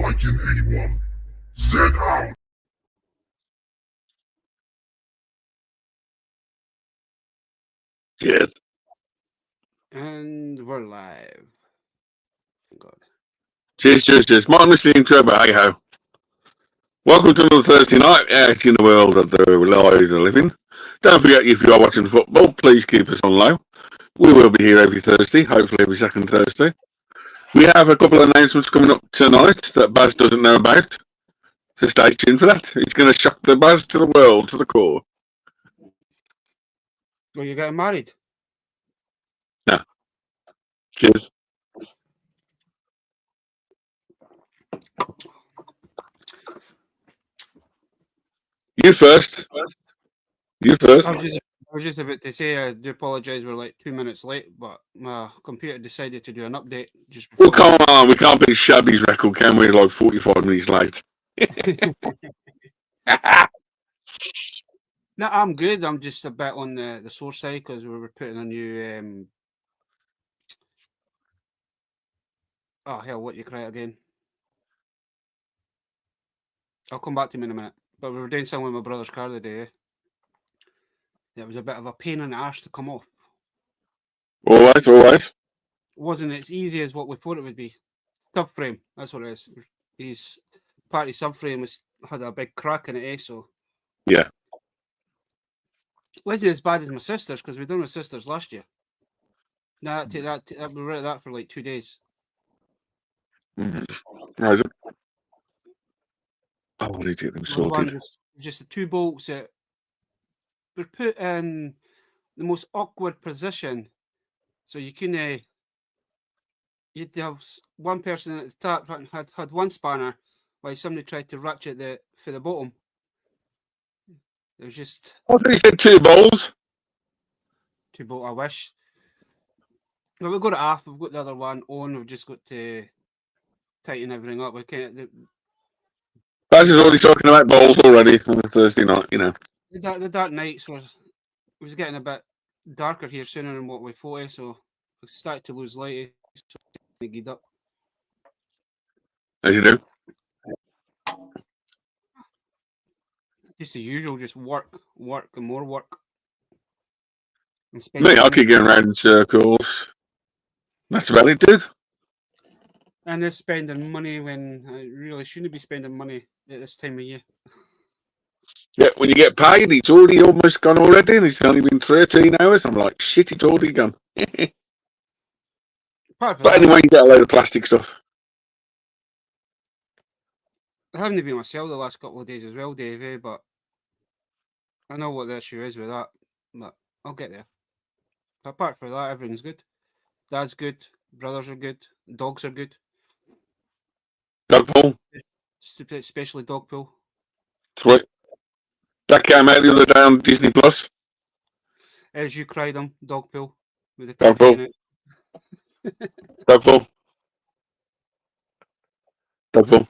Darklycan81 Z out. Cheers. And we're live. Thank God. Cheers. Martin listening to but hey ho. Welcome to another Thursday night out in the world of the lives of living. Don't forget, if you are watching football, please keep us on low. We will be here every Thursday, hopefully every second Thursday. We have a couple of announcements coming up tonight that Baz doesn't know about. So stay tuned for that. It's going to shock the Baz to the world, to the core. Well, you getting married? No. Cheers. You first. I was just about to say I do apologise. We're like 2 minutes late, but my computer decided to do an update just before. Well, come on. We can't beat Shabby's record, can we? Like 45 minutes late. No, I'm good. I'm just a bit on the sore side because we were putting a new. Oh hell! What you cry again? I'll come back to me in a minute. But we were doing something with my brother's car today. It was a bit of a pain in the arse to come off. All right. It wasn't as easy as what we thought it would be. Subframe, that's what it is. His party subframe had a big crack in it, so yeah. It wasn't as bad as my sister's because we done my sister's last year. Nah, we were at that for like 2 days. Right. I want to get them sorted. Just the 2 bolts that were put in the most awkward position. So you can you'd have one person at the top had one spanner while somebody tried to ratchet for the bottom. It was just. I thought you said 2 bolts. 2 bolt, I wish. Well, we've got it off. We've got the other one on. We've just got to tighten everything up. We can't. Baz is already talking about balls already on a Thursday night, you know. The dark nights was getting a bit darker here sooner than what we thought, so we started to lose light. So we get up. As you do. Just the usual, just work, and more work. Me, I keep going around in circles. That's about it, dude. And they're spending money when I really shouldn't be spending money at this time of year. Yeah, when you get paid, it's already almost gone already, and it's only been 13 hours. I'm like, shit, it's already gone. But anyway, you get a load of plastic stuff. I haven't been myself the last couple of days as well, Dave, but I know what the issue is with that, but I'll get there. But apart from that, everything's good. Dad's good, brothers are good, dogs are good. Dog pool? Especially dog pool. Sweet. That came out the other day on Disney Plus. As you cried them, dog pool. With the dog pool. In it. Dog pool. Dog pool.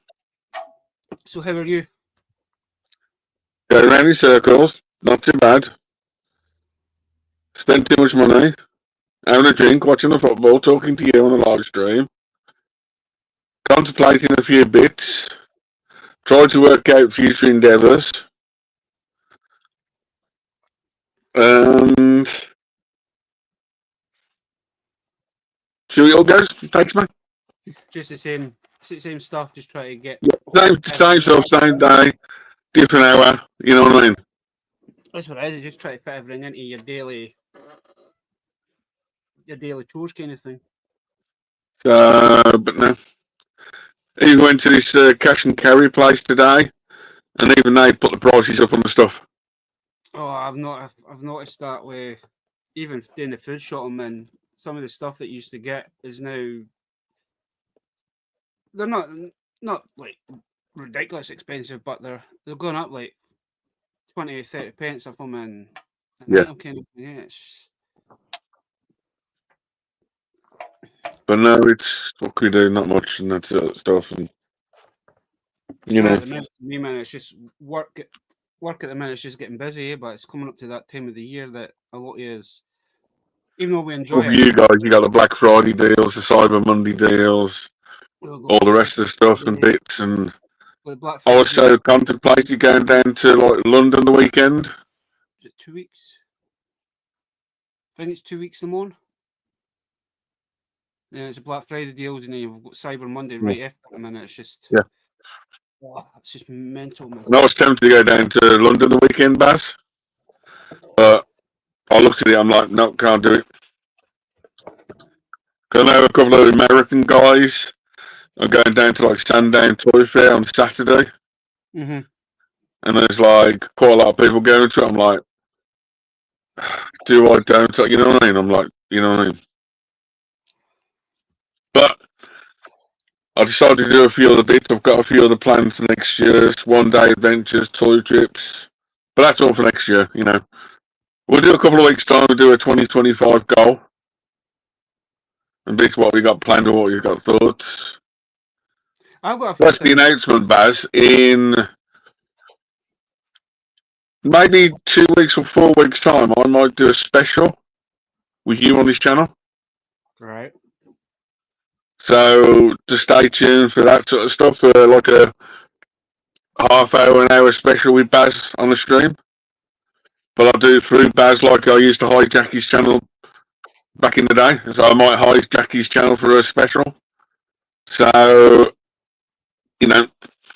So how are you? Going around in circles. Not too bad. Spent too much money. Having a drink, watching the football, talking to you on the live stream. Contemplating a few bits. Trying to work out future endeavours. And see what it all goes. Thanks, man. Just the same stuff. Just try to get same stuff, same day, different hour. You know what I mean? That's what it is. Just try to fit everything into your daily chores, kind of thing. But no. He went to this cash and carry place today, and even they put the prices up on the stuff. Oh, I've noticed that way. Even doing the food shopping, and some of the stuff that you used to get is now. They're not like ridiculous expensive, but they're going up like 20 or 30 pence of them, and yeah, kind of thing. Yeah, but no, it's what can we do? Not much, and that sort of stuff, and you know. Me, man, it's just work at the minute. It's just getting busy, but it's coming up to that time of the year that a lot is. Even though we enjoy it. You guys, you got the Black Friday deals, the Cyber Monday deals. all the rest of the stuff and bits. And Like Black I Friday. also contemplated going down to like London the weekend. Is it 2 weeks? I think it's 2 weeks and more. Yeah, it's a Black Friday deal, and then you've got Cyber Monday right after them, and it's just it's just mental, man. And I was tempted to go down to London the weekend, Baz, but I looked at it. I'm like, no, can't do it. I know a couple of American guys are going down to like Sandown Toy Fair on Saturday, Mm-hmm. and there's like quite a lot of people going to it. I'm like, do I don't? You know what I mean? I'm like, you know what I mean? But I decided to do a few other bits. I've got a few other plans for next year. One day adventures, toy trips. But that's all for next year, you know. We'll do a couple of weeks' time. We'll do a 2025 goal. And bits what we got planned or what you got thoughts. I've got a few That's the things. announcement, Baz. In maybe 2 weeks or 4 weeks' time, I might do a special with you on this channel. Right. So just stay tuned for that sort of stuff, for like a half hour, an hour special with Baz on the stream. But I'll do it through Baz like I used to hijack his channel back in the day. So I might hijack his channel for a special. So, you know,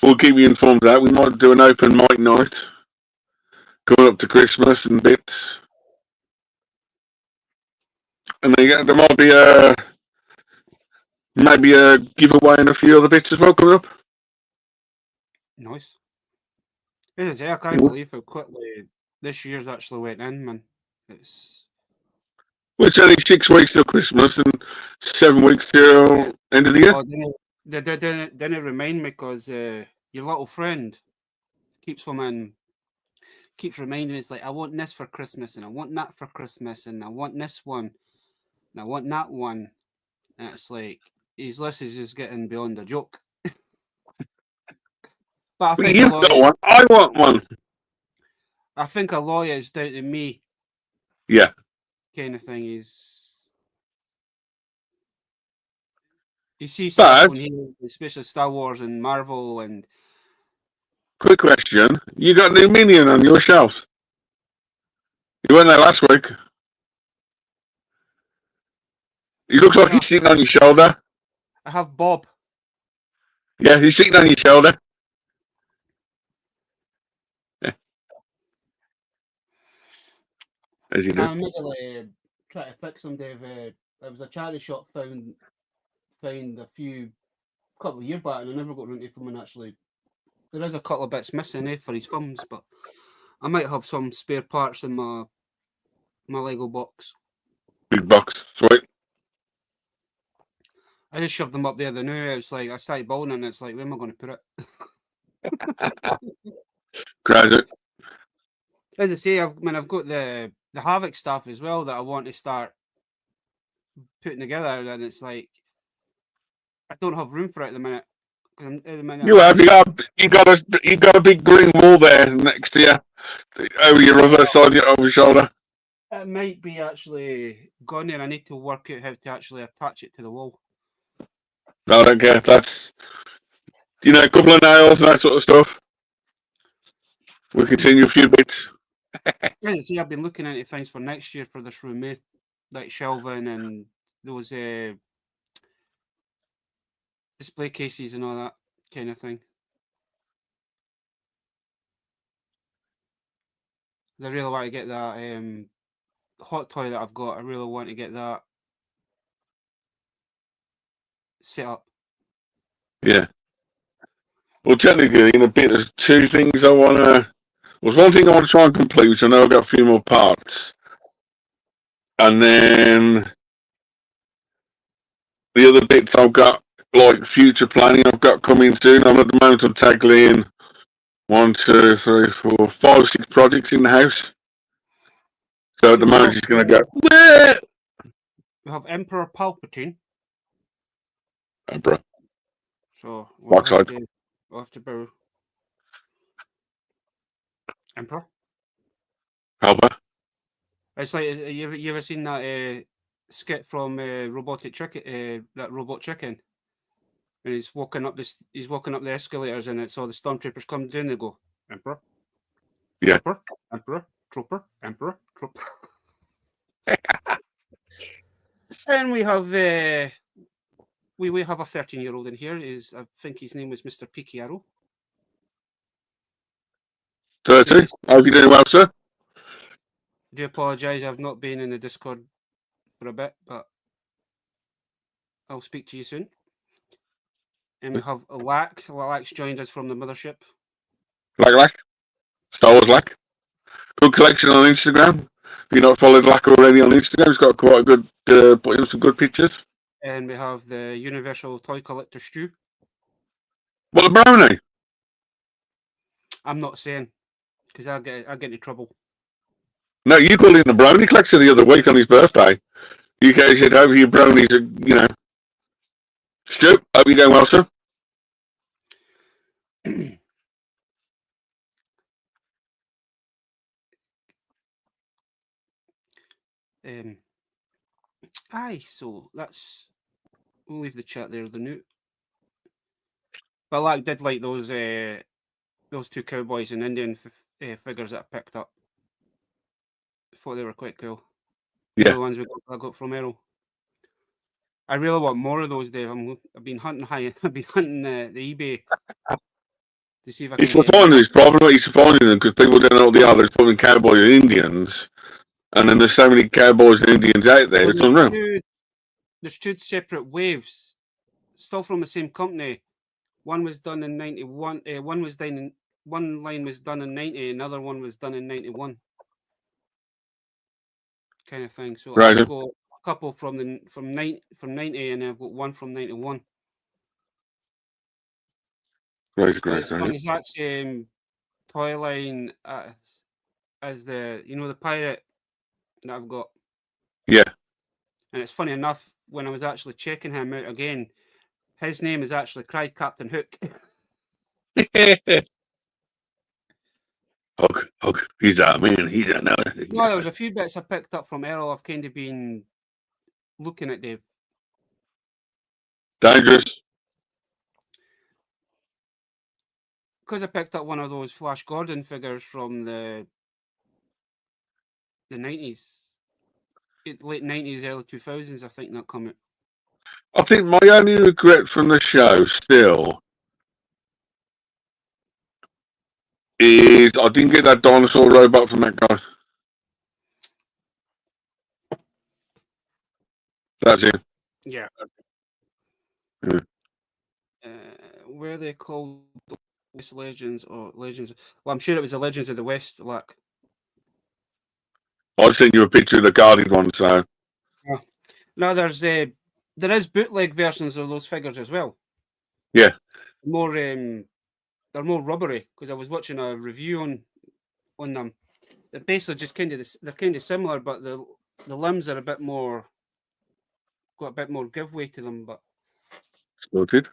we'll keep you informed of that. We might do an open mic night coming up to Christmas and bits. And there might be maybe a giveaway and a few other bits as well coming up. Nice. I can't believe how quickly this year's actually went in, man. It's It's only 6 weeks till Christmas and 7 weeks till end of the year. Oh, didn't remind me, because your little friend keeps reminding me. It's like, I want this for Christmas, and I want that for Christmas, and I want this one, and I want that one. And it's like his list is just getting beyond a joke. But I think You've got one. I want one. I think a lawyer is down to me. Yeah. Kind of thing. You see stuff on here, especially Star Wars and Marvel. And quick question: you got new Minion on your shelf? You weren't there last week. He looks like he's sitting on your shoulder. I have Bob. Yeah, he's sitting on your shoulder. Yeah. As you know. I'm immediately trying to fix them, Dave. It was a charity shop found a couple of years back, and I never got around to them. And actually, there is a couple of bits missing for his thumbs, but I might have some spare parts in my Lego box. Big box, sweet. I just shoved them up there. They knew it's like I started bowling, and it's like, where am I going to put it? Crazy. As I say, I've got the Havoc stuff as well that I want to start putting together, and it's like I don't have room for it at the minute. You have. You got a big green wall there next to you, over your other side, over your shoulder. It might be actually gone there. I need to work out how to actually attach it to the wall. No, I don't care. That's, a couple of nails and that sort of stuff. We'll continue a few bits. See, I've been looking into things for next year for this room, like shelving and those display cases and all that kind of thing. I really want to get that hot toy that I've got. I really want to get that set up. Yeah. Well, technically, in a bit, there's two things I want to. There's one thing I want to try and complete, which I know I've got a few more parts. And then the other bits I've got, like future planning, I've got coming soon. I'm at the moment, I'm tackling 1, 2, 3, 4, 5, 6 projects in the house. So at the moment, she's going to go. Bleh! We have Emperor Palpatine. Emperor. So we'll have to borrow Emperor. Helper. It's like, you ever seen that skit from Robotic Chicken? That Robot Chicken. and he's walking up the escalators, and it's all the stormtroopers come down. They go, Emperor, Yeah. Trooper, Emperor, Trooper, Emperor, Trooper. And we have a 13-year-old in here. I think his name was Mr. Picchiaro. 30. Hope you're doing well, sir. I do apologise. I've not been in the Discord for a bit, but I'll speak to you soon. And we have Lack. Lack's joined us from the mothership. Lack. Star Wars Lack. Good collection on Instagram. If you've not followed Lack already on Instagram, he's got quite a good, putting up some good pictures. And we have the Universal Toy Collector Stu. What a brownie! I'm not saying, because I'll get into trouble. No, you called him the brownie collector the other week on his birthday. You guys said over your brownies, Stu, hope you're doing well, sir. So we'll leave the chat there. The new, but Lack did like those two cowboys and Indian figures that I picked up. I thought they were quite cool. Yeah. The ones I got from Errol. I really want more of those, Dave. I've been hunting I've been hunting the eBay to see if I can. He's finding his problem. He's finding them because people don't know what they are. There's probably cowboys and Indians, and then there's so many cowboys and Indians out there. It's unreal. There's two separate waves, still from the same company. One was done in 91. One line was done in 90. Another one was done in 91. Kind of thing. So Right. I've got a couple from 90, and I've got one from 91. Right. It's on the exact same toy line as the pirate that I've got. Yeah. And it's funny enough, when I was actually checking him out again, his name is actually Cried Captain Hook. Hook. He's that man. He's that now. Well, there was a few bits I picked up from Errol. I've kind of been looking at, Dave. Dangerous. Because I picked up one of those Flash Gordon figures from the 90s, late 90s, early 2000s, I think that come out. I think my only regret from the show still is I didn't get that dinosaur robot from that guy. That's it. Yeah. Were they called West Legends or Legends? Well, I'm sure it was the Legends of the West, like. I sent you a picture of the guarded one, so. Yeah. No, there is bootleg versions of those figures as well. Yeah. They're more rubbery because I was watching a review on them. They're basically just they're kind of similar, but the limbs are got a bit more giveaway to them. But Sorted.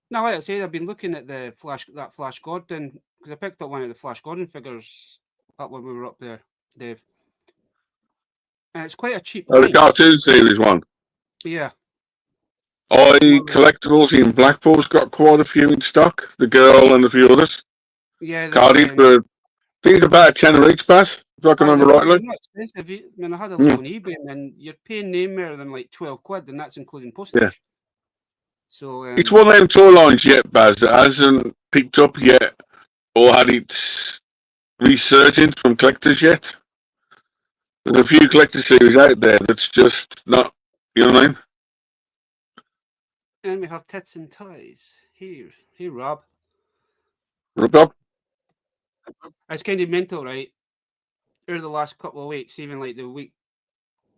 no, like I said, I've been looking at that Flash Gordon because I picked up one of the Flash Gordon figures up when we were up there, Dave. And it's quite a cheap line. The cartoon series one. Yeah. Collectibles in Blackpool's got quite a few in stock. The girl and a few others. Yeah. Cardiff for, I think about 10 or each, Baz, if I can remember rightly. Not expensive. I mean, I had a look on eBay, and then you're paying no more than like 12 quid, and that's including postage. Yeah. So it's one of them toy lines yet, Baz, that hasn't picked up yet or had its resurgence from collectors yet. There's a few collector series out there that's just not, you know what I mean? And we have Tits and Toys here. Hey, Rob. Rob? It's kind of mental, right? Over the last couple of weeks, even like the week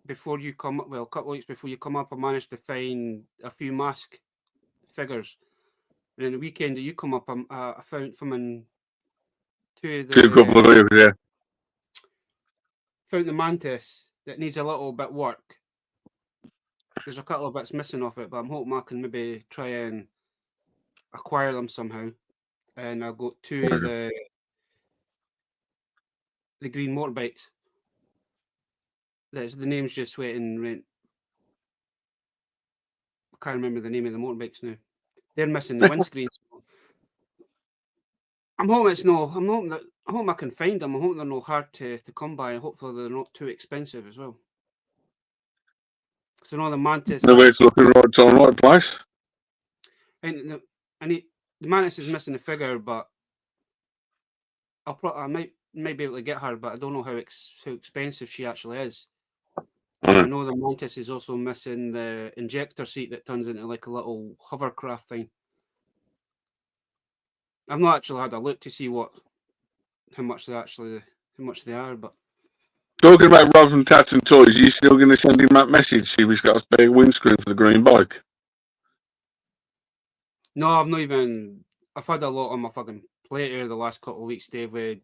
before you come up, well, a couple of weeks before you come up, I managed to find a few mask figures. And then the weekend that you come up, I found them in two couple of years, yeah. Found the Mantis that needs a little bit work. There's a couple of bits missing off it, but I'm hoping I can maybe try and acquire them somehow. And I'll go to the green motorbikes. The name's just waiting rent. I can't remember the name of the motorbikes now. They're missing the windscreen. I'm hoping it's no. I hope I can find them. I hope they're not hard to come by, and hopefully they're not too expensive as well. So the Mantis. The way it's looking right on right place. And the Mantis is missing the figure, but I might be able to get her, but I don't know how expensive she actually is. I know the Mantis is also missing the injector seat that turns into like a little hovercraft thing. I've not actually had a look to see how much they are, but talking about Rob from Tats and Toys, are you still going to send him that message? See if he's got a spare windscreen for the green bike. No, I've not even. I've had a lot on my fucking plate here the last couple of weeks, Dave, with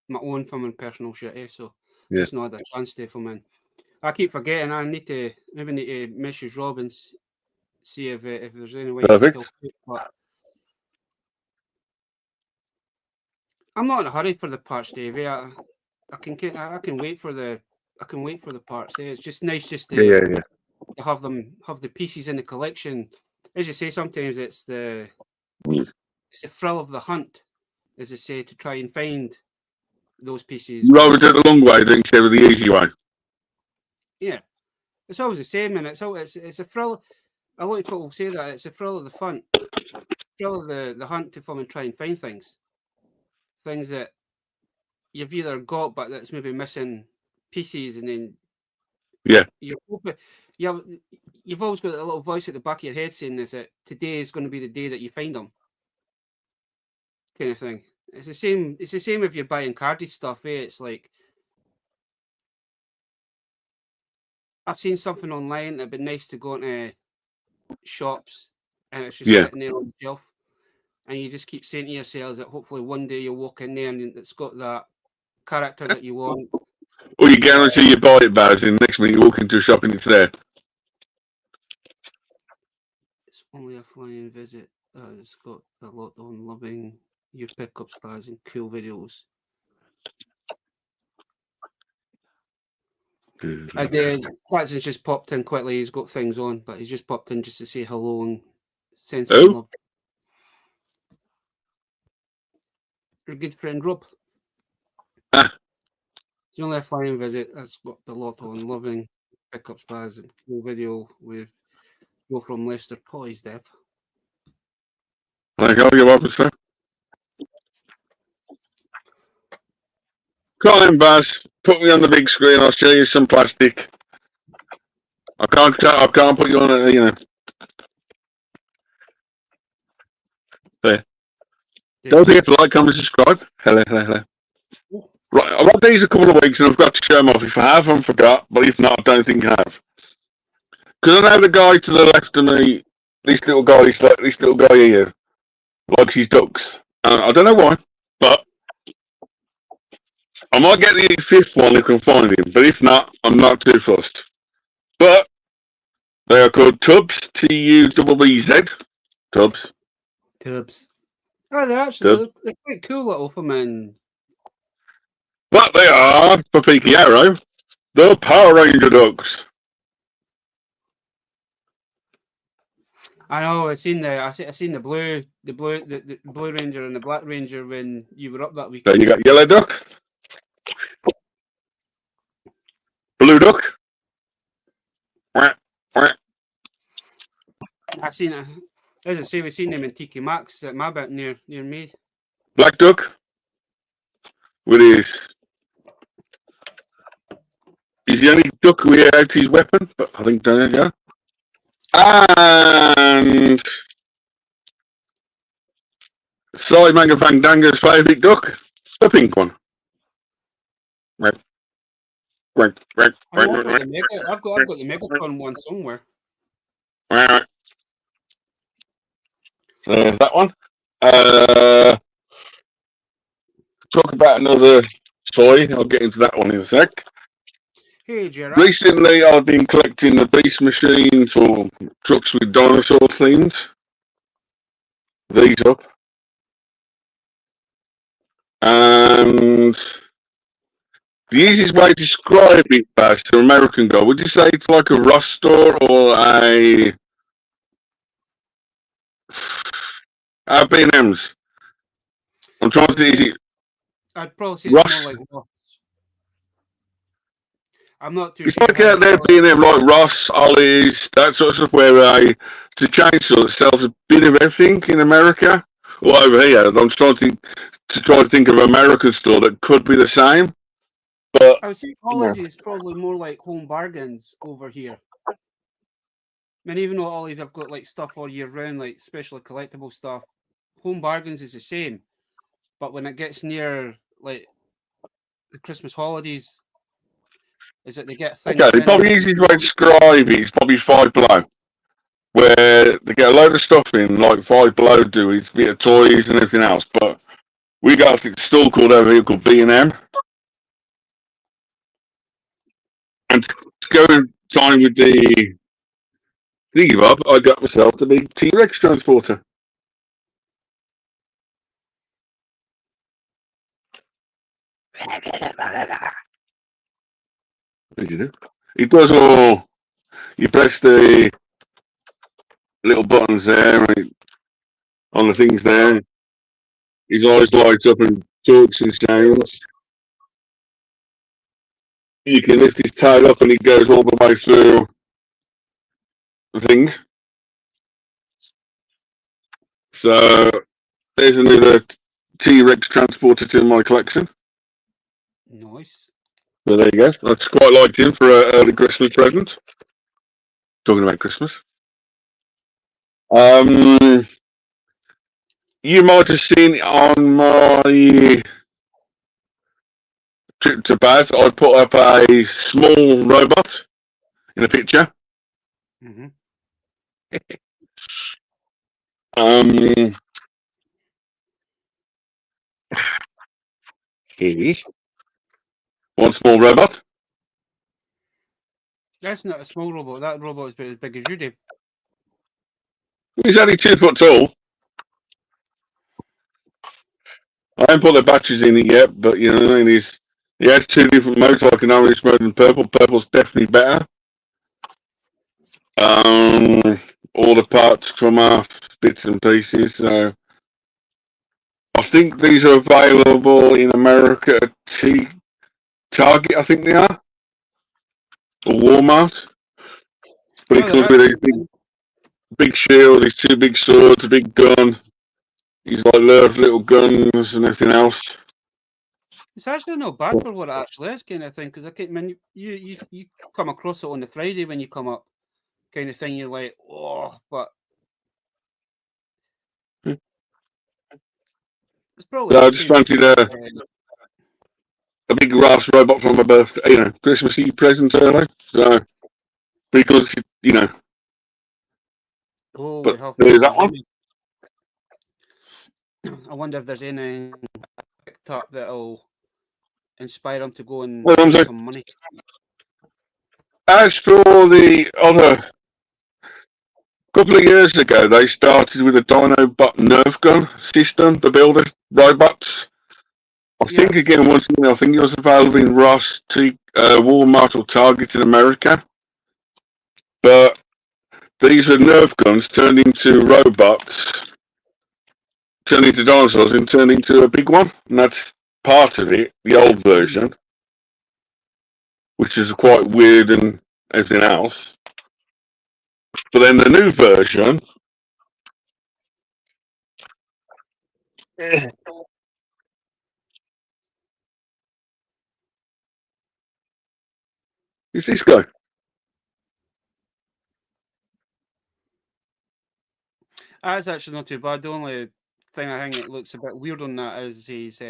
my own filming personal shit, so just not had a chance to film in. I keep forgetting. I need to message Rob and see if there's any way. Perfect. But I'm not in a hurry for the parts, Dave. I can wait for the parts. It's just nice just to have the pieces in the collection. As you say, sometimes it's the thrill of the hunt, as I say, to try and find those pieces. You rather do it the long way than instead of the easy way. Yeah, it's always the same, and it's a thrill. A lot of people say that it's a thrill of the fun, thrill of the hunt to film and try and find things that you've either got but that's maybe missing pieces, and then you've always got a little voice at the back of your head saying is that today is going to be the day that you find them, kind of thing. It's the same if you're buying carded stuff. It's like I've seen something online that'd be nice to go into shops and it's just sitting there on the shelf, and you just keep saying to yourselves that hopefully one day you'll walk in there and it's got that character that you want. Or you guarantee you buy it, Baz, and next minute you walk into a shop and it's there. It's only a flying visit. It's got a lot on loving your pickup stars and cool videos. And then Platin's just popped in quickly. He's got things on, but he's just popped in just to say hello and send some love. Your good friend Rob. It's only a flying visit. That's got a lot on loving pickup spas and cool video with Go from Leicester Toys, Deb. Thank you, you're welcome, sir. Come on, Baz. Put me on the big screen. I'll show you some plastic. I can't put you on it, you know. There. Don't forget to like, comment, subscribe. Hello. Right, I've had these a couple of weeks and I've got to show them off. If I have, I forgot. But if not, I don't think I have. Because I know the guy to the left of me, this little guy here, likes his ducks. I don't know why, but I might get the fifth one if I can find him. But if not, I'm not too fussed. But they are called Tubs, T-U-B-B-Z. Tubs. Oh, they're quite cool little them. But they are, for Peaky Arrow, the Power Ranger ducks. I know. I seen the blue ranger and the black ranger when you were up that week. So you got yellow duck, blue duck. I seen it. As I say, we've seen them in Tiki Maxx at my bit near me. Black duck with his. He's the only duck without his weapon, but I think there you go. And Sly Mangafandanga's favourite duck, the pink one. I've got the Megatron one somewhere. There's that one. Talk about another toy. I'll get into that one in a sec. Hey, Gerard. Recently, I've been collecting the Beast machines or trucks with dinosaur themes. These up. And the easiest way to describe it, Bash, to an American guy, would you say it's like a Ross store or a B&M's. I'm trying to think. I'd probably say Ross? it's more like Ross. I'm not too It's sure. like out there B&M, like Ross, Ollie's, that sort of stuff, where it's a chain store that sells a bit of everything in America. Or over here, I'm trying to think of an American store that could be the same. But I would say Ollie's is probably more like Home Bargains over here. I mean, even though Ollie's have got like stuff all year round, like special collectible stuff, Home Bargains is the same. But when it gets near like the Christmas holidays, is that they get things. okay, the probably easiest way to describe it is probably Five Below, where they get a load of stuff in, like Five Below do, it's a bit of toys and everything else. But we got a store called over here called B&M. And to go in time with the thingy bob, I got myself the big T-Rex transporter. As you do. It does all. You press the little buttons there on the things there. His eyes light up and talks and sounds. You can lift his tail up and he goes all the way through the thing. So there's another T-Rex transporter to my collection. Nice. So there you go. That's quite liked him for an early Christmas present. Talking about Christmas. You might have seen it on my trip to Bath. I put up a small robot in a picture. Mm-hmm. One small robot. That's not a small robot. That robot is about as big as you, Dave. He's only 2 foot tall. I haven't put the batteries in it yet, but you know what I mean. He has 2 different modes, like an orange mode and purple. Purple's definitely better. All the parts come off, bits and pieces. So I think these are available in America at Target, I think they are, or Walmart. But it comes with a big shield, these 2 big swords, a big gun. He's like little guns and everything else. It's actually not bad for what it actually is, kind of thing. Because I mean, you come across it on the Friday when you come up, kind of thing. You're like, oh, but it's probably. So I just fancied a big grass robot for my birthday, Christmas Eve present early. So because Oh, but there's that one. I wonder if there's anything picked up that'll inspire them to go and make some money. As for the other, couple of years ago, they started with a Dinobot Nerf gun system to build robots. I think again, once again, I think it was available in Ross, Walmart, or Target in America. But these are Nerf guns turned into robots, turned into dinosaurs, and turned into a big one. And that's part of it, the old version, which is quite weird and everything else. But then the new version. Who's this guy? That's actually not too bad. The only thing I think it looks a bit weird on that is his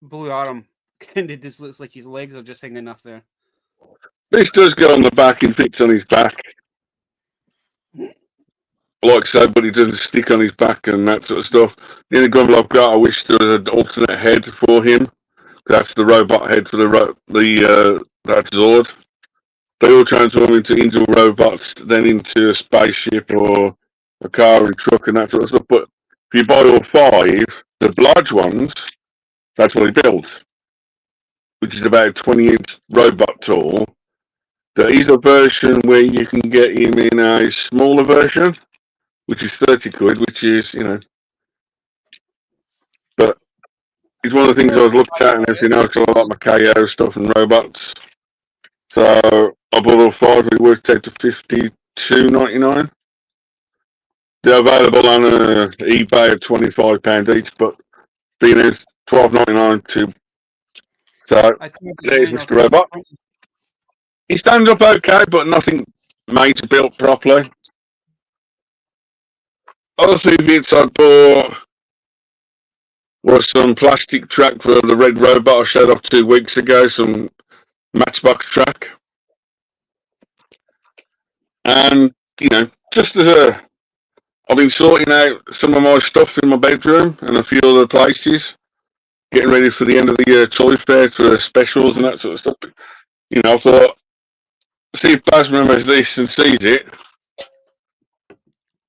blue arm. Kind of just looks like his legs are just hanging off there. This does go on the back and fits on his back. Like so, but it doesn't stick on his back and that sort of stuff. The only grumble I've got, I wish there was an alternate head for him. That's the robot head for that Zord. They all transform into individual robots, then into a spaceship or a car and truck and that sort of stuff. But if you buy all 5, the large ones, that's what he builds, which is about a 20-inch robot tall. There is a version where you can get him in a smaller version, which is 30 quid, which is, you know, but it's one of the things I was looked at and everything else. I like my KO stuff and robots. So I bought all 5, it worked out to $52.99. They're available on eBay at £25 each, but being as $12.99 to. So there's Mr. Robot. He stands up okay, but nothing major built properly. Other bits I bought was some plastic track for the red robot I showed off 2 weeks ago, some Matchbox track. And, you know, just as I've been sorting out some of my stuff in my bedroom and a few other places, getting ready for the end of the year toy fair for the specials and that sort of stuff. You know, I thought, see if Baz remembers this and sees it.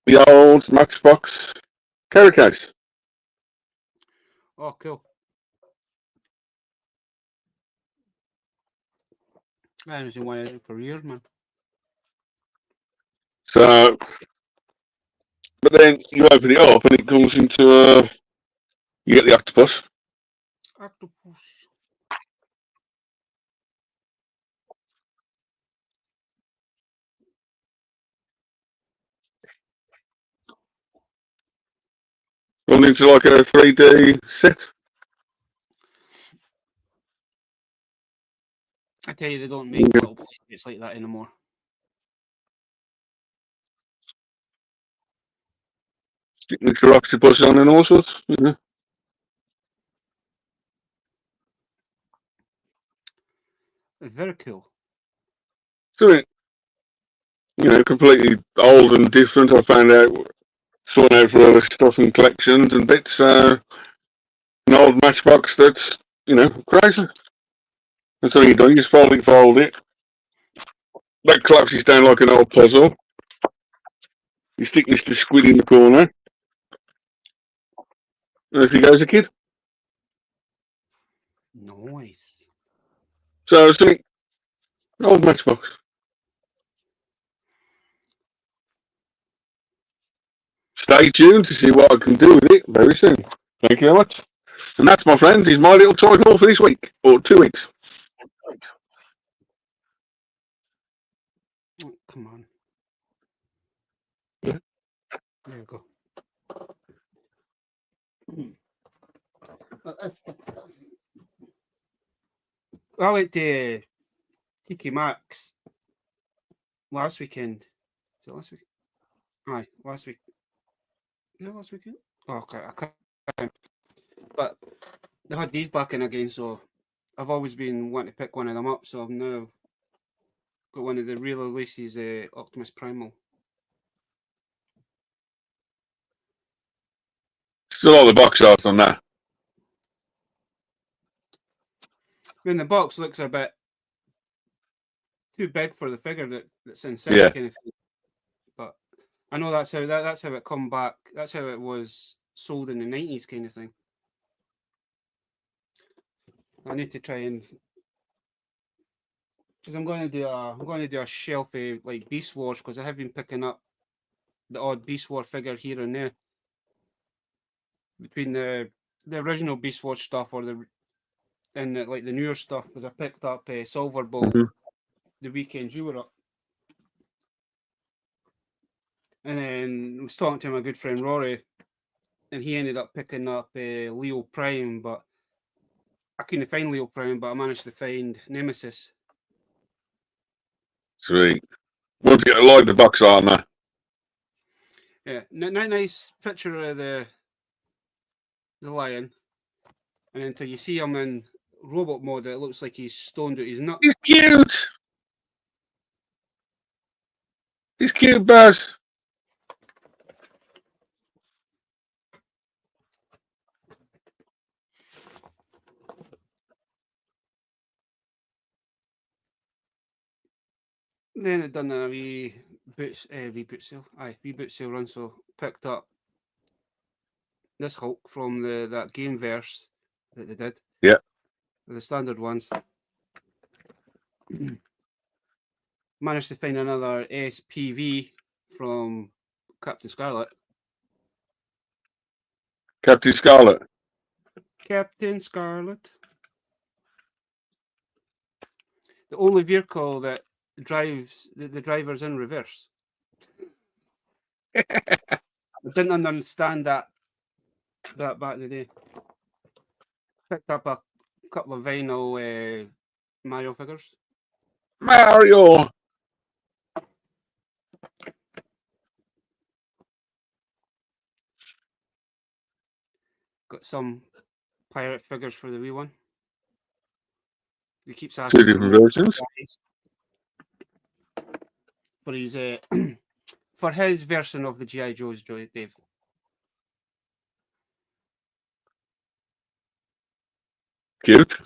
The old Matchbox carry case. Oh, cool. I haven't seen one of them for years, man. So, but then you open it up and it comes into you get the octopus. Octopus. Run into like a 3D set. I tell you, they don't make little plates like that anymore. Stick Mr. Octopus on and all sorts. You know. It's very cool. So, you know, completely old and different. I found out, sorting out for other stuff and collections and bits. An old Matchbox that's, you know, crazy. That's all you do. You just fold it. That collapses down like an old puzzle. You stick Mr. Squid in the corner. And if he goes a kid. Nice. So I was thinking, old Matchbox. Stay tuned to see what I can do with it very soon. Thank you very much. And that's, my friends, is my little toy haul for this week, or 2 weeks. Oh, come on. Yeah. There you go. I went to Tiki Maxx last weekend. Is it last week? Aye, last week. Yeah, last weekend. Oh, okay, I can't. But they had these back in again, so I've always been wanting to pick one of them up. So I've now got one of the real releases, Optimus Primal. Still all the box art on that. I mean, the box looks a bit too big for the figure that's inside. Yeah. Kind of thing. But I know that's how it come back. That's how it was sold in the 90s, kind of thing. I need to try and, because I'm going to do a shelf of like Beast Wars, because I have been picking up the odd Beast War figure here and there between the original Beast Wars stuff or like the newer stuff. Because I picked up a Silver Bowl the weekend you were up, and then I was talking to my good friend Rory, and he ended up picking up a Leo Prime, but I couldn't find Leo Prime, but I managed to find Nemesis. Sweet. Want to get a load of box art on that. Yeah, nice picture of the lion, and until you see him in robot mode, it looks like he's stoned out his nut. He's cute. He's cute, Baz. Then it done a wee boot sale run, so picked up this Hulk from that game verse that they did. Yeah. The standard ones. Managed to find another SPV from Captain Scarlet. Captain Scarlet. Captain Scarlet. The only vehicle that drives the driver's in reverse. I didn't understand that back in the day. Picked up a couple of vinyl Mario figures. Mario. Got some pirate figures for the wee one. He keeps Two asking different for versions. For his for his version of the G.I. Joe's, Dave. Cute.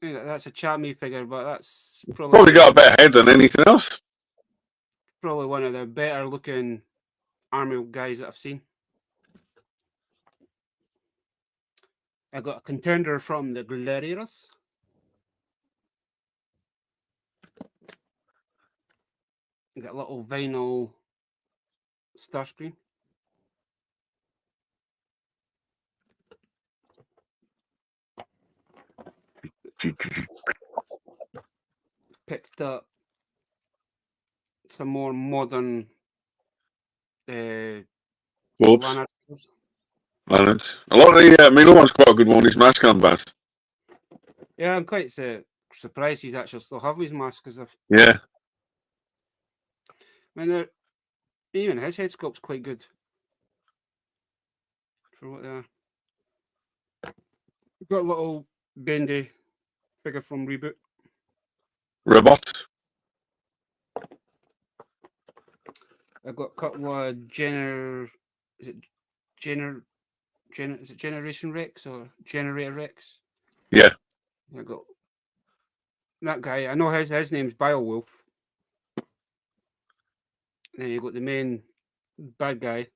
Yeah, that's a Chammy figure, but that's Probably got a better head than anything else. Probably one of the better looking army guys that I've seen. I got a contender from the Gladiators. I got a little vinyl Starscream. Picked up some more modern Whoops. Lannards. A lot of the Milo one's quite a good one. His mask on bass. Yeah, I'm quite surprised he's actually still have his mask because Yeah. I mean, even his head sculpt's quite good for what they are. Got a little bendy figure from Reboot. Robot. I got a couple of Generation Rex or Generator Rex? Yeah. I got that guy. I know his name's Beowulf. Then you got the main bad guy.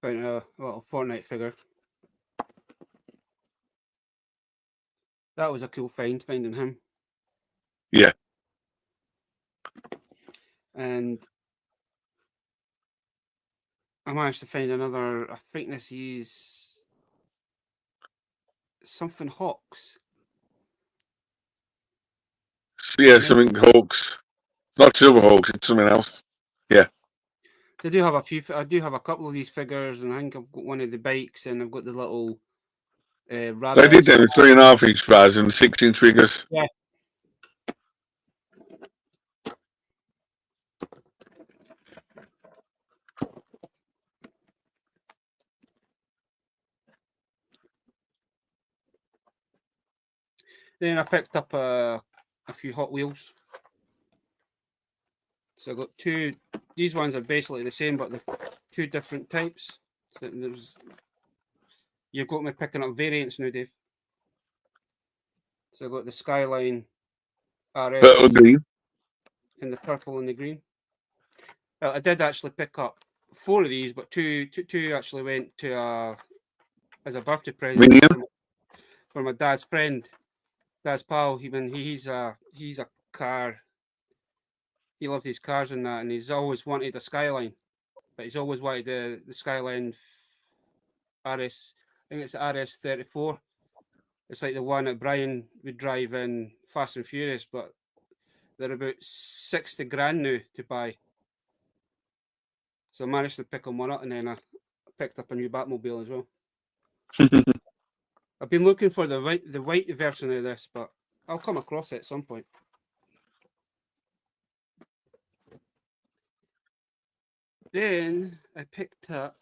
Found a little Fortnite figure. That was a cool finding him. Yeah. And I managed to find another. I think this is something Hawks. Yeah, something Hawks. Not Silver Hawks, it's something else. Yeah. So I do have I do have a couple of these figures, and I think I've got one of the bikes, and I've got the little rabbits. They did them in 3.5-inch bars and 6-inch figures. Yeah. Then I picked up a few Hot Wheels. So I got two. These ones are basically the same, but they're two different types. So you've got me picking up variants now, Dave. So I got the Skyline RS in the purple and the green. I did actually pick up 4 of these, but two actually went to as a birthday present for my dad's friend, dad's pal. He's a car. He loved his cars and that, and he's always wanted a Skyline, but he's always wanted the Skyline RS. I think it's the RS34. It's like the one that Brian would drive in Fast and Furious, but they're about 60 grand now to buy. So I managed to pick one up, and then I picked up a new Batmobile as well. I've been looking for the white version of this, but I'll come across it at some point. Then I picked up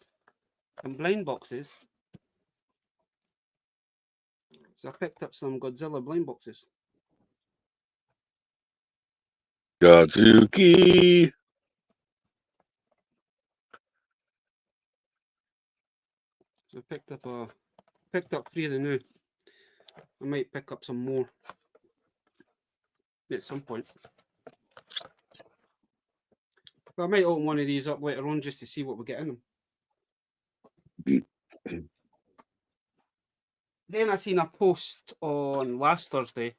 some blind boxes. So I picked up some Godzilla blind boxes. Godzuki. So I picked up 3 of the new. I might pick up some more at some point. But I might open one of these up later on just to see what we get in them. Then I seen a post on last Thursday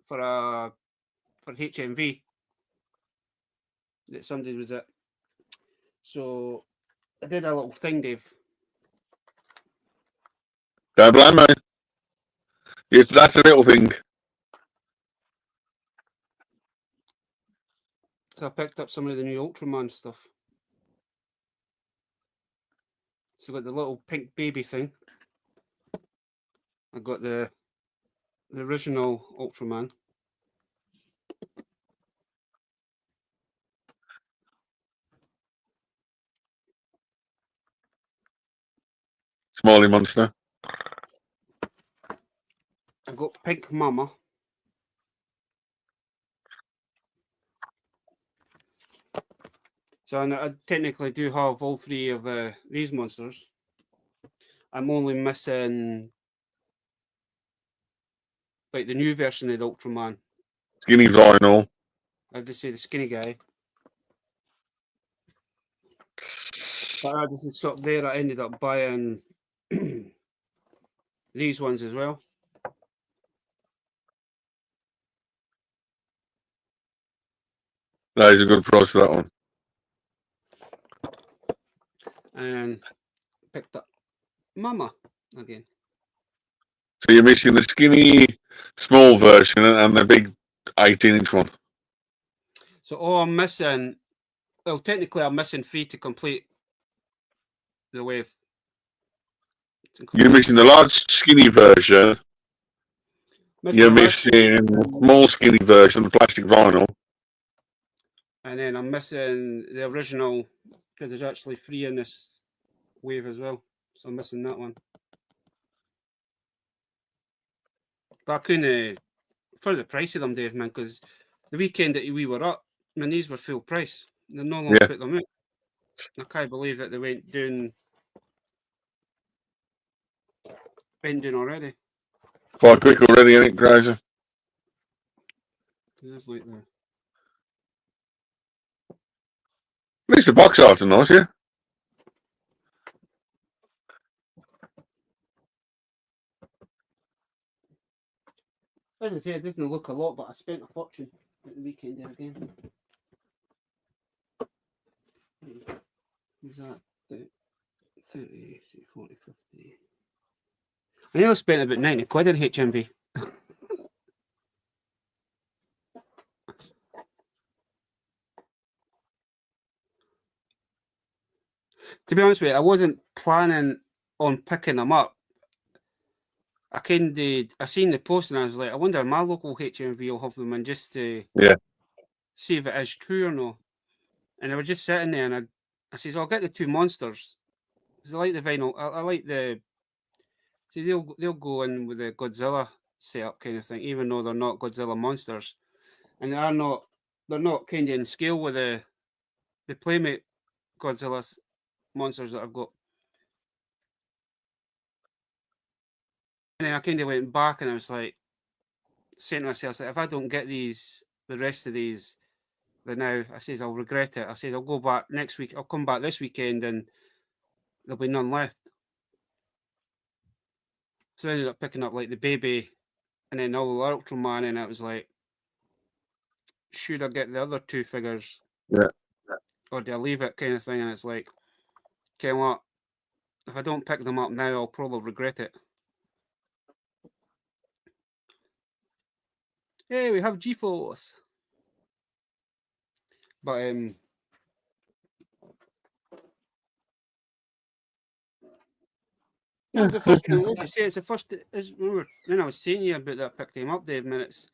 for a for HMV that somebody was at. So I did a little thing, Dave. Don't blame me. Yes, that's a little thing. So I picked up some of the new Ultraman stuff. So I got the little pink baby thing. I got the original Ultraman. Smiley monster. I got Pink Mama. So I technically do have all three of these monsters. I'm only missing like the new version of the Ultraman. Skinny vinyl. I'd just say the skinny guy. But I just stopped there. I ended up buying these ones as well. That is a good price for that one. And picked up Mama again. So you're missing the skinny, small version and the big 18-inch one. So all I'm missing, well, technically I'm missing 3 to complete the wave. You're missing the large, skinny version. You're missing small, skinny version, the plastic vinyl. And then I'm missing the original, because there's actually 3 in this wave as well. So I'm missing that one. But I couldn't, for the price of them, Dave, man, because the weekend that we were up, man, these were full price. They no longer put them out. I can't believe that they went down already. Quite quick already, ain't it, crazy? It's like that. At least the box art are nice, yeah? As I say, it doesn't look a lot, but I spent a fortune at the weekend there again. Who's that? 30, 40, 50. I nearly spent about 90 quid in HMV. To be honest with you, I wasn't planning on picking them up. I seen the post and I was like, I wonder if my local HMV will have them in just to see if it is true or not. And they were just sitting there and I says, I'll get the 2 monsters. Because I like the vinyl. I like the... See, they'll go in with the Godzilla setup kind of thing, even though they're not Godzilla monsters. And they're not kind of in scale with the Playmate Godzilla monsters that I've got. And then I kind of went back and I was like, saying to myself, like, if I don't get the rest of these, then now, I says, I'll regret it. I said, I'll go back next week. I'll come back this weekend and there'll be none left. So I ended up picking up like the baby and then all the Ultraman, and it was like, should I get the other 2 figures? Yeah. Or do I leave it kind of thing? And it's like, okay, what? If I don't pick them up now, I'll probably regret it. Hey, we have G-Force. But the first thing, as you say, it's the first. Remember when I was saying you about that picked him up, Dave? Man, it's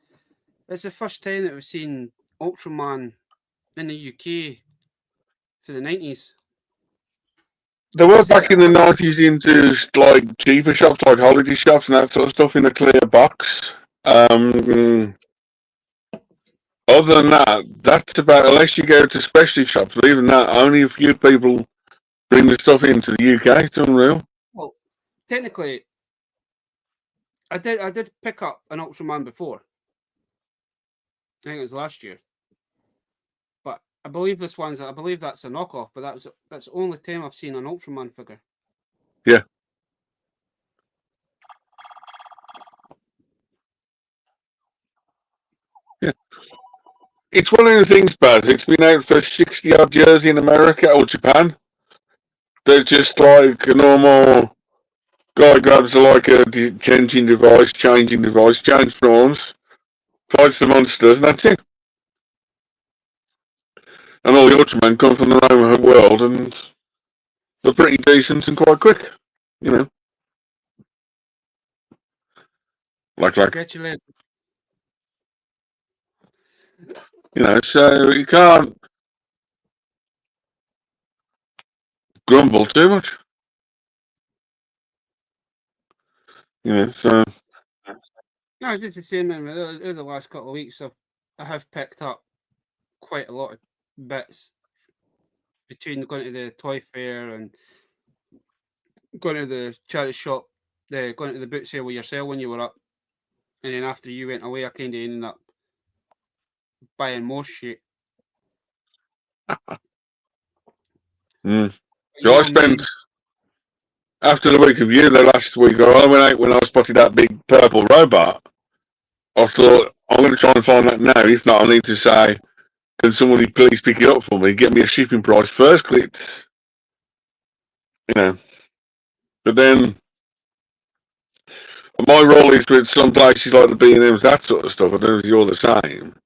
the first time that we've seen Ultraman in the UK for the 90s. They were back in the 90s into like cheaper shops, like holiday shops and that sort of stuff in a clear box. Other than that, that's about, unless you go to specialty shops, but even that, only a few people bring the stuff into the UK. It's unreal. Well, technically, I did pick up an Ultraman before. I think it was last year. But I believe that's a knockoff, but that's the only time I've seen an Ultraman figure. Yeah. Yeah. It's one of the things, Baz. It's been out for 60 odd years in America or Japan. They're just like a normal guy grabs like a changing device, change forms, fights the monsters, and that's it. And all the Ultramen come from their own world, and they're pretty decent and quite quick, you know. Like, Congratulations. you know, so you can't grumble too much, you know. So No, it's just the same. Over the last couple of weeks, I have picked up quite a lot of bits between going to the toy fair and going to the charity shop, going to the boot sale with yourself when you were up, and then after you went away, I kind of ended up buying more shit. mm. You So know I what I mean? spent after the week of you, the last week, I went out when I spotted that big purple robot. I thought I'm going to try and find that now. If not, I need to say, can somebody please pick it up for me? Get me a shipping price first, clicked, you know. But then my role is with some places like the B&M's, that sort of stuff. I don't know if you're the same.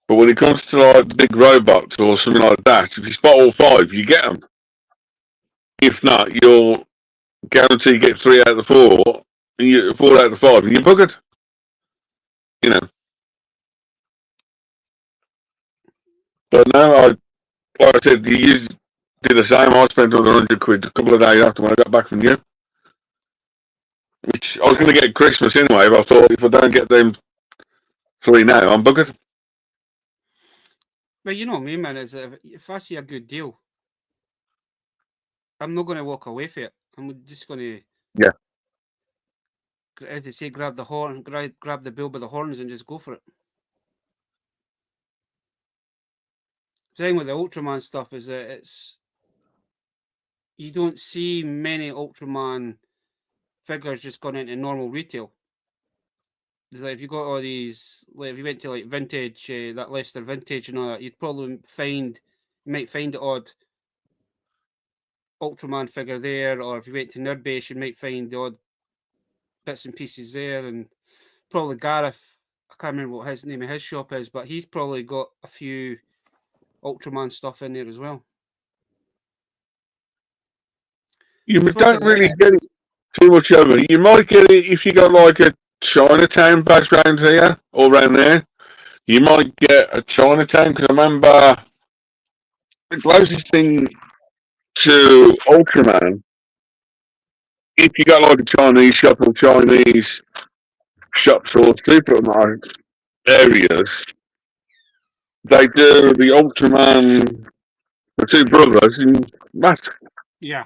But when it comes to like the big robots or something like that, if you spot all five, you get them. If not, you'll guarantee you get 3 out of the 4, and 4 out of the 5, and you're buggered. You know. But no, like I said, you did the same. I spent another £100 a couple of days after when I got back from you. Which I was going to get Christmas anyway, but I thought if I don't get them 3 now, I'm buggered. But you know me, man. Is if I see a good deal, I'm not going to walk away from it. I'm just going to, Yeah. as they say, grab the horn, grab the bill by the horns, and just go for it. The thing with the Ultraman stuff is that you don't see many Ultraman figures just going into normal retail. It's like if you got all these, like if you went to like vintage, that Leicester vintage and all that, you'd probably you might find the odd Ultraman figure there, or if you went to Nerdbase, you might find the odd bits and pieces there, and probably Gareth. I can't remember what his name of his shop is, but he's probably got a few Ultraman stuff in there as well. You don't really get it too much over. You might get it if you got like a Chinatown base round here or round there. You might get a Chinatown because I remember the closest thing to Ultraman, if you got like a Chinese shop or Chinese shops or supermarket areas, they do the Ultraman, the 2 brothers in masks. Yeah.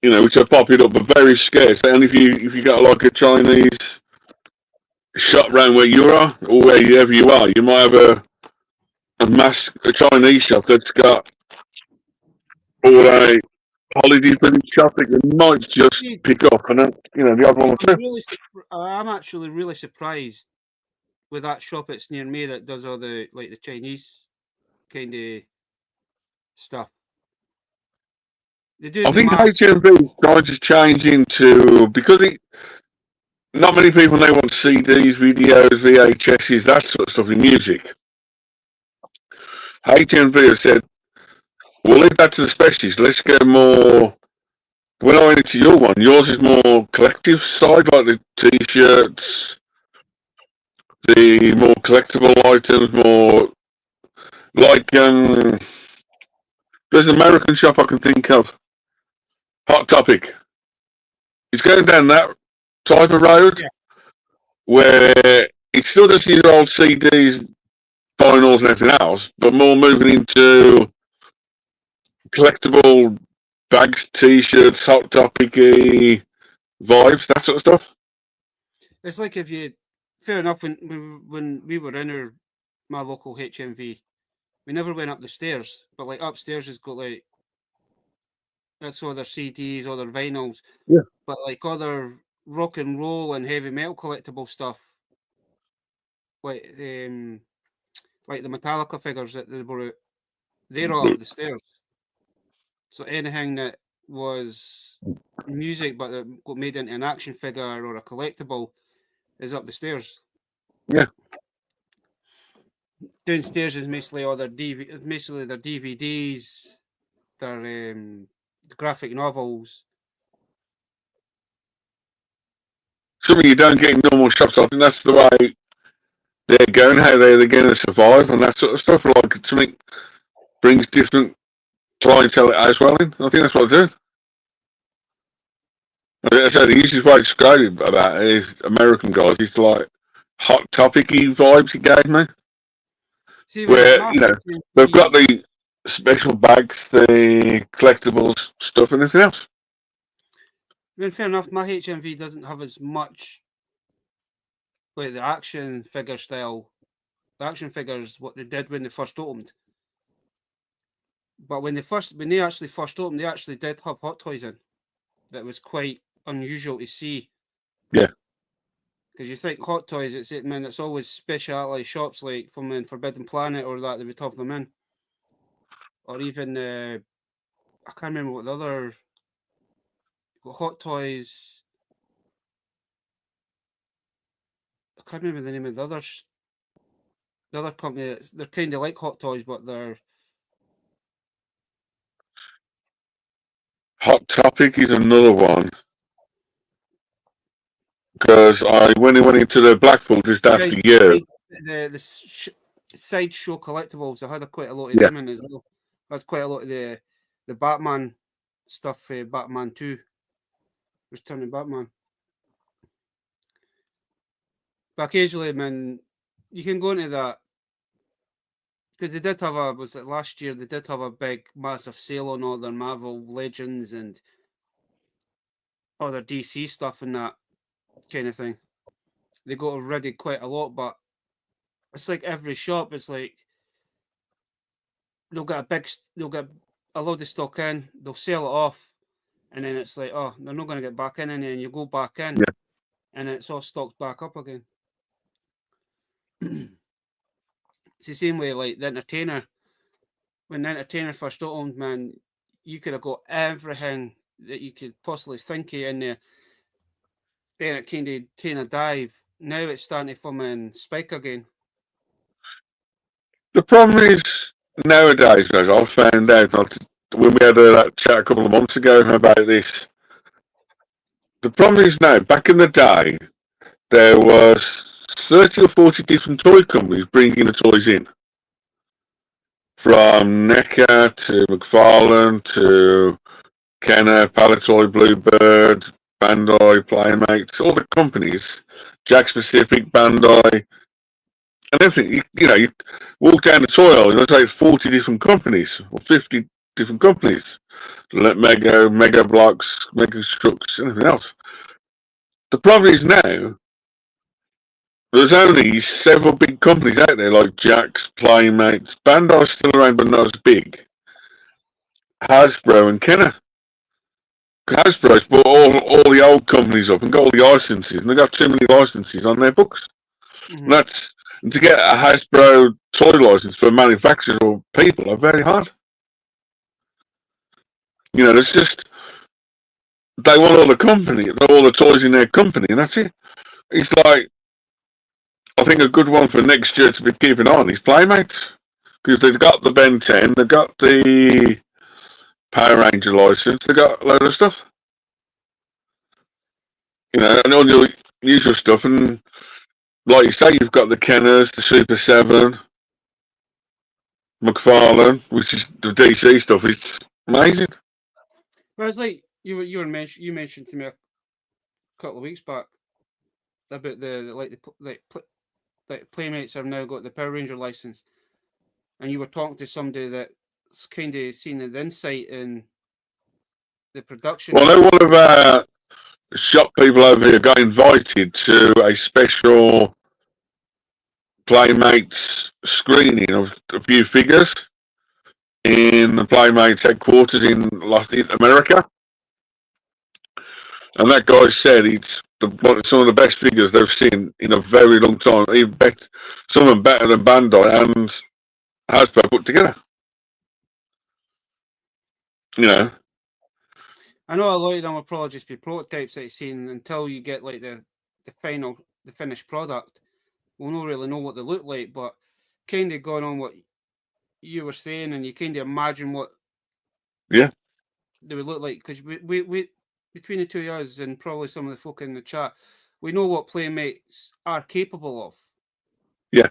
You know, which are popular but very scarce. And if you got like a Chinese shop round where you are or wherever you are, you might have a Chinese shop that's got or a holiday village shop that you might just pick up and the other one too. I'm actually really surprised with that shop that's near me that does all the like the Chinese kind of stuff. They do. I think HMV is trying to change into because not many people now want CDs, videos, VHSs, that sort of stuff in music. HMV has said, we'll leave that to the specialists. Let's get more. When I went into your one, yours is more collective side, like the T-shirts, the more collectible items, more like there's an American shop I can think of, Hot Topic. It's going down that type of road where it still does your old CDs, vinyls, and everything else, but more moving into collectible bags, T-shirts, Hot Topic-y vibes, that sort of stuff. It's like if you, fair enough, when we were in my local HMV, we never went up the stairs, but like upstairs has got like, that's all their CDs, all their vinyls, but like other rock and roll and heavy metal collectible stuff, like the Metallica figures that they're all up the stairs. So anything that was music but that got made into an action figure or a collectible is up the stairs. Yeah. Downstairs is mostly all their DVDs, their graphic novels. Something you don't get in normal shops. I think that's the way they're going, how they're going to survive and that sort of stuff. Like something brings different clientele as well in. I think that's what they're doing. I said the easiest way to describe it about it is American guys. It's like hot topic-y vibes it gave me. See, where, you know, they've got the special bags, the collectibles, stuff and everything else. I mean, fair enough, my HMV doesn't have as much like the action figure style. The action figures, what they did when they first opened. But when they actually first opened, they actually did have Hot Toys in. That was quite unusual to see. Yeah. Because you think Hot Toys, it's always speciality shops like from Forbidden Planet or that they would have them in. Or even I can't remember what the other Hot Toys. I can't remember the name of the others. The other company, they're kind of like Hot Toys, but they're Hot Topic is another one. Because when he went into the Blackpool just after you. The sideshow collectibles, I had quite a lot of them in as well. I had quite a lot of the Batman stuff, Batman 2, Returning Batman. But occasionally, man, you can go into that. Because they did have last year, they did have a big, massive sale on all their Marvel Legends and all their DC stuff and that kind of thing. They got already quite a lot, but it's like every shop, it's like they'll get a load of stock in, they'll sell it off, and then it's like, oh, they're not going to get back in, and then you go back in, and it's all stocked back up again. It's the same way like the Entertainer. When the Entertainer first opened, man, you could have got everything that you could possibly think of in there. Then it kind of taken a dive. Now it's starting to come in spike again. The problem is nowadays, guys, I found out when we had that chat a couple of months ago about this. The problem is now, back in the day, there was 30 or 40 different toy companies bringing the toys in. From NECA to McFarlane to Kenner, Palitoy, Bluebird, Bandai, Playmates, all the companies, Jack Pacific, Bandai, and everything. You walk down the toy aisle, there's like 40 different companies or 50 different companies. Mega Blocks, Mega Strucks, anything else. The problem is now, there's only several big companies out there like Jack's, Playmates, Bandai's still around but not as big. Hasbro and Kenner. Hasbro's bought all the old companies up and got all the licenses, and they've got too many licenses on their books. Mm-hmm. And to get a Hasbro toy license for manufacturers or people are very hard. There's just, they want all the toys in their company, and that's it. It's like, I think a good one for next year to be keeping on is Playmates, because they've got the Ben 10, they've got the Power Ranger license, they've got a load of stuff. And all your usual stuff, and like you say, you've got the Kenners, the Super 7, McFarlane, which is the DC stuff. It's amazing. Well, it's like you mentioned to me a couple of weeks back about the Playmates have now got the Power Ranger license, and you were talking to somebody that's kind of seen the insight in the production. Well, one of our shop people over here got invited to a special Playmates screening of a few figures in the Playmates headquarters in America, and that guy said it's some of the best figures they've seen in a very long time. Even some of them better than Bandai and Hasbro put together. You know, I know a lot of them will probably just be prototypes that you've seen until you get like the finished product. We'll not really know what they look like, but kind of going on what you were saying, and you kind of imagine what they would look like, because we between the two of us and probably some of the folk in the chat, we know what playmates are capable of. Yeah.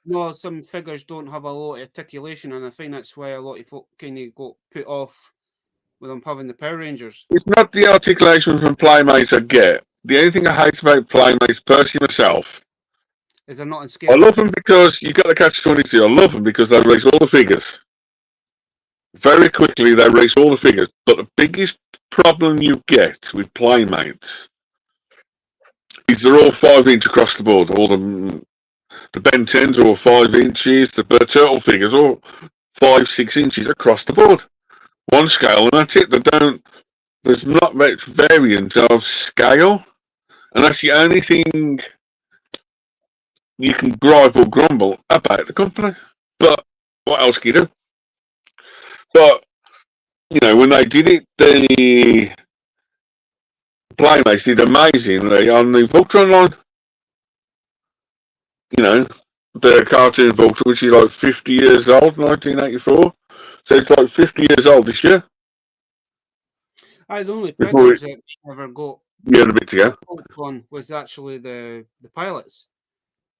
No, some figures don't have a lot of articulation, and I think that's why a lot of folk kind of got put off with them having the Power Rangers. It's not the articulation from Playmates I get. The only thing I hate about Playmates, personally myself, is they're not in scale. I love them because you got to catch 22. I love them because they race all the figures. Very quickly, they race all the figures. But the biggest problem you get with Playmates is they're all 5 inch across the board. All the Ben 10s are all 5 inches. The Turtle figures are all 5-6 inches across the board. One scale, and that's it. There's not much variance of scale, and that's the only thing you can gripe or grumble about the company. But what else can you do? But you know, when they did it, the Playmates did amazingly on the Voltron line. You know, the cartoon Voltron, which is like 50 years old, 1984. So it's like 50 years old this year. The only figures that ever got a bit to go. Voltron was actually the pilots,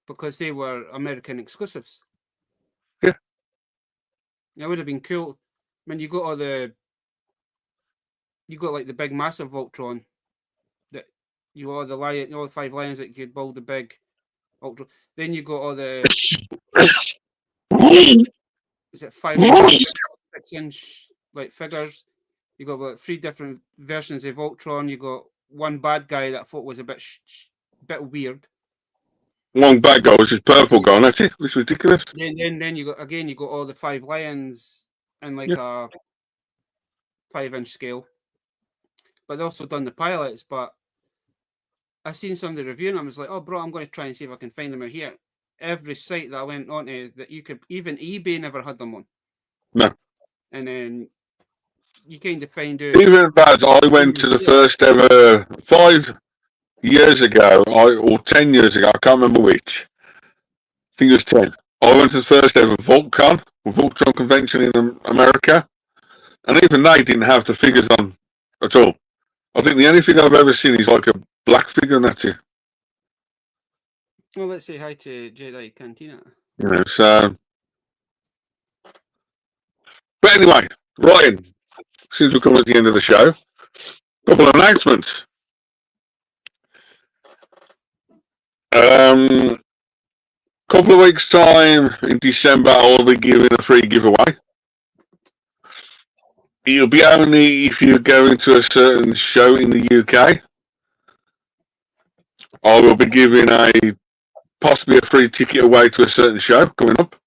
because they were American exclusives. Yeah. It would have been cool. I mean, you got like the big massive Voltron that you got all the 5 lions that you could build the big Voltron. Then you got all the is it 5 inch, 6 inch like figures. You got about 3 different versions of Voltron. You got one bad guy that I thought was a bit weird. One bad guy was his purple guy, that's it. It's ridiculous. Then you got all the 5 lions in like a 5 inch scale. But they also done the pilots. But I seen somebody reviewing them. I was like, oh, bro, I'm going to try and see if I can find them out here. Every site that I went on to, that you could, even eBay never had them on. No. And then you kind of find out. Even as I went to the first ever 5 years ago, or 10 years ago, I can't remember which. I think it was 10. I went to the first ever Voltron convention in America, and even they didn't have the figures on at all. I think the only thing I've ever seen is like a black figure, and that's it. Well, let's say hi to Jedi Cantina. You know, so. But anyway, Ryan, since we're coming at the end of the show, a couple of announcements. Couple of weeks' time in December, I'll be giving a free giveaway. It'll be only if you're going to a certain show in the UK. I will be giving possibly a free ticket away to a certain show coming up.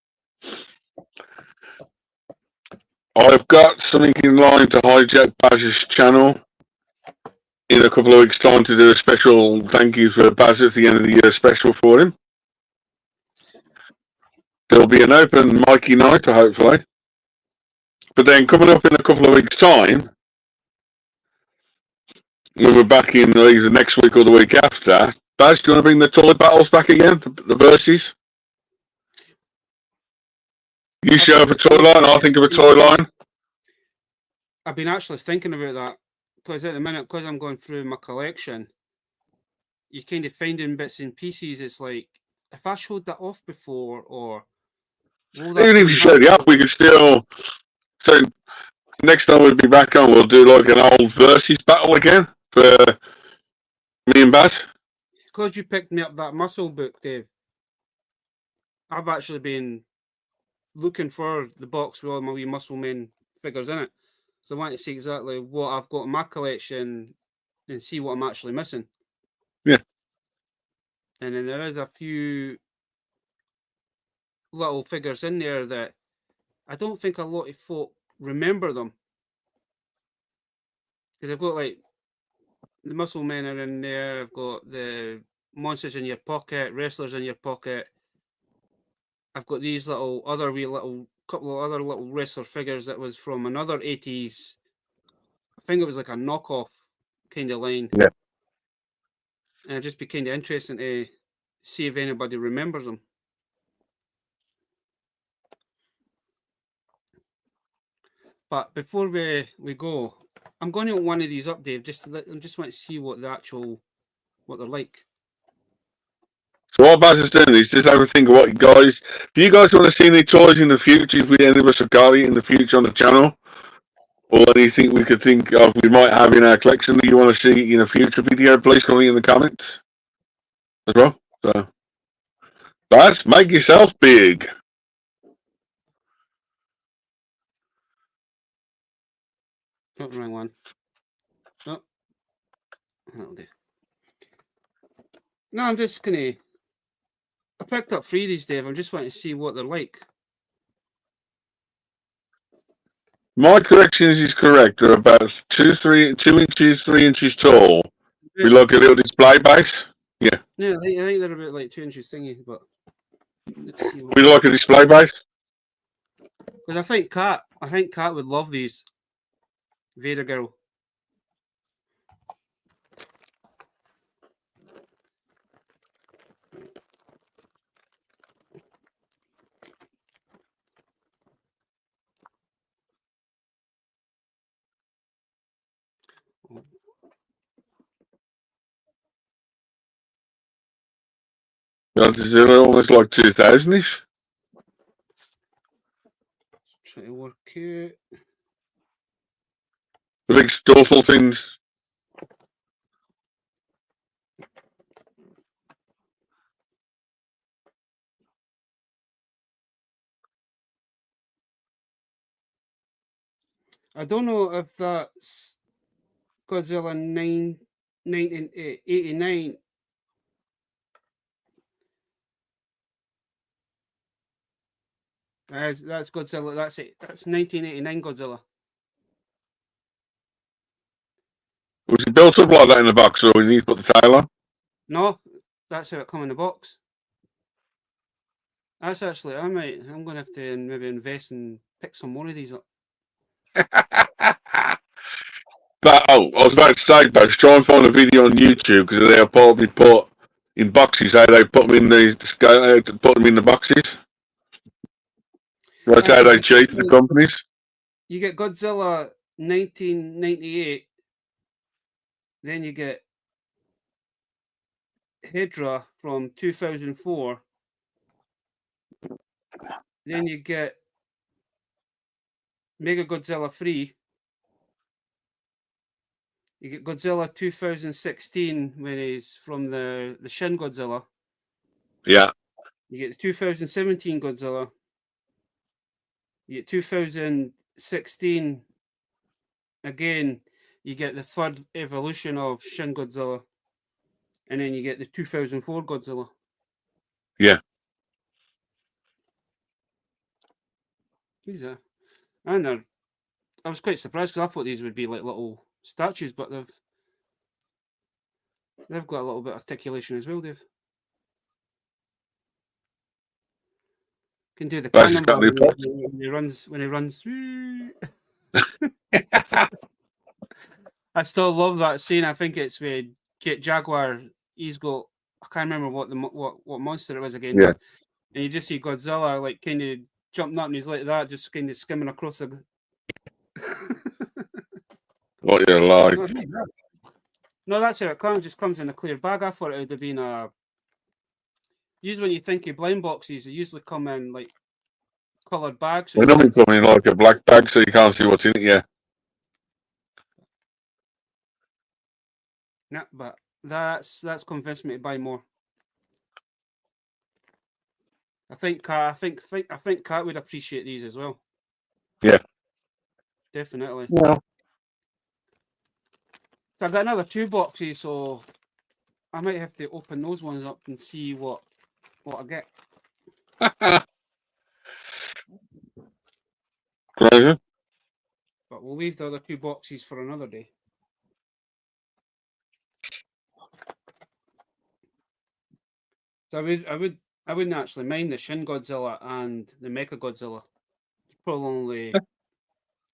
I've got something in line to hijack Baz's channel in a couple of weeks' time to do a special thank you for Baz at the end of the year special for him. There'll be an open Mikey night, hopefully. But then coming up in a couple of weeks' time, when we're back in either next week or the week after, Baz, do you want to bring the toy battles back again, the verses? You show up a toy line, I'll think of a toy line. I've been actually thinking about that, because at the minute, because I'm going through my collection, you kind of finding bits and pieces. It's like, if I showed that off before, or even if you showed it up, we could still. So next time we'll be back on, we'll do like an old versus battle again for me and Baz. Because you picked me up that muscle book, Dave, I've actually been looking for the box with all my wee muscle men figures in it. So I want to see exactly what I've got in my collection and see what I'm actually missing. Yeah. And then there is a few little figures in there that I don't think a lot of folk remember them. Because I've got like the muscle men are in there. I've got the monsters in your pocket, wrestlers in your pocket. I've got these couple of other little wrestler figures that was from another 80s. I think it was like a knockoff kind of line. Yeah. And it'd just be kind of interesting to see if anybody remembers them. But before we go, I'm going to open one of these up, Dave, just want to see what they're like. So what Baz is doing is just have a think of what you guys, if you guys want to see any toys in the future, if any of us have got it in the future on the channel, or anything we could think of we might have in our collection that you want to see in a future video, please comment in the comments as well. So, Baz, make yourself big. Oh, wrong one. Oh, that'll do. No, I'm just gonna. I picked up 3 these, Dave. I'm just wanting to see what they're like. My corrections is correct. They're about 2 inches, 3 inches tall. We like a little display base. Yeah. Yeah, I think they're about like 2 inches thingy, but let's see. We like a display base. Because I think Kat would love these. Vader girl. Is it almost like 2000-ish? Try to work out. The big dorsal things. I don't know if that's Godzilla 1989. That's Godzilla. That's it. That's 1989 Godzilla. Was it built up like that in the box, or we need to put the tail on? No, that's how it come in the box. That's actually, I'm going to have to maybe invest and pick some more of these up. But I was about to say, but try and find a video on YouTube because they'll probably put in boxes. How they put them in put them in the boxes. That's how they cheat the companies. You get Godzilla 1998, then you get Hydra from 2004, then you get Mega Godzilla 3. You get Godzilla 2016 when he's from the Shin Godzilla. Yeah. You get the 2017 Godzilla. You get 2016 again. You get the third evolution of Shin Godzilla, and then you get the 2004 Godzilla. Yeah. These are, and I was quite surprised because I thought these would be like little statues, but they've got a little bit of articulation as well, Dave. Can do the car number when he runs. I still love that scene. I think it's with Kate Jaguar. He's got, I can't remember what monster it was again. Yeah. And you just see Godzilla like kind of jumping up and he's like that, just kind of skimming across the. What you like? No, that's how it comes. Just comes in a clear bag. I thought it would have been a. Usually, when you think of blind boxes, they usually come in like coloured bags. We normally come in like a black bag, so you can't see what's in it. Yeah. Nah, but that's convinced me to buy more. I think Kat would appreciate these as well. Yeah. Definitely. Yeah. So I got another 2 boxes, so I might have to open those ones up and see what I get. Crazy. But we'll leave the other 2 boxes for another day. So I wouldn't actually mind the Shin Godzilla and the Mecha Godzilla. There's probably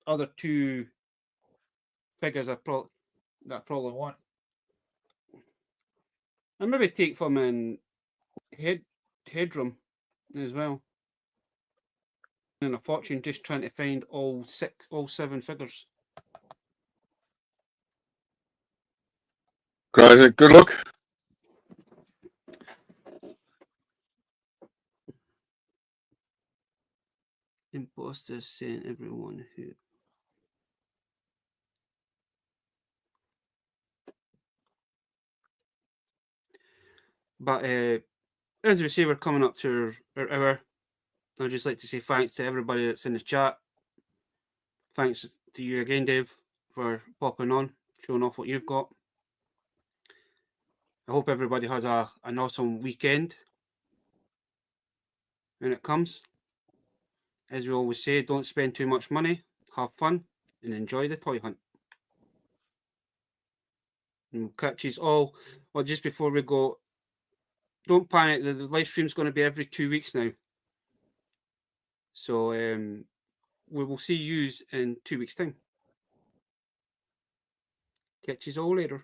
other two figures that I probably want. And maybe take from in Headroom as well. And a fortune just trying to find all 7 figures. Crazy. Good luck. Imposters saying everyone who. But as we say, we're coming up to our hour. I'd just like to say thanks to everybody that's in the chat. Thanks to you again, Dave, for popping on, showing off what you've got. I hope everybody has an awesome weekend when it comes. As we always say, don't spend too much money, have fun, and enjoy the toy hunt. And we'll catch you all. Well, just before we go, don't panic. The live stream's going to be every 2 weeks now. So we will see you in 2 weeks' time. Catch you all later.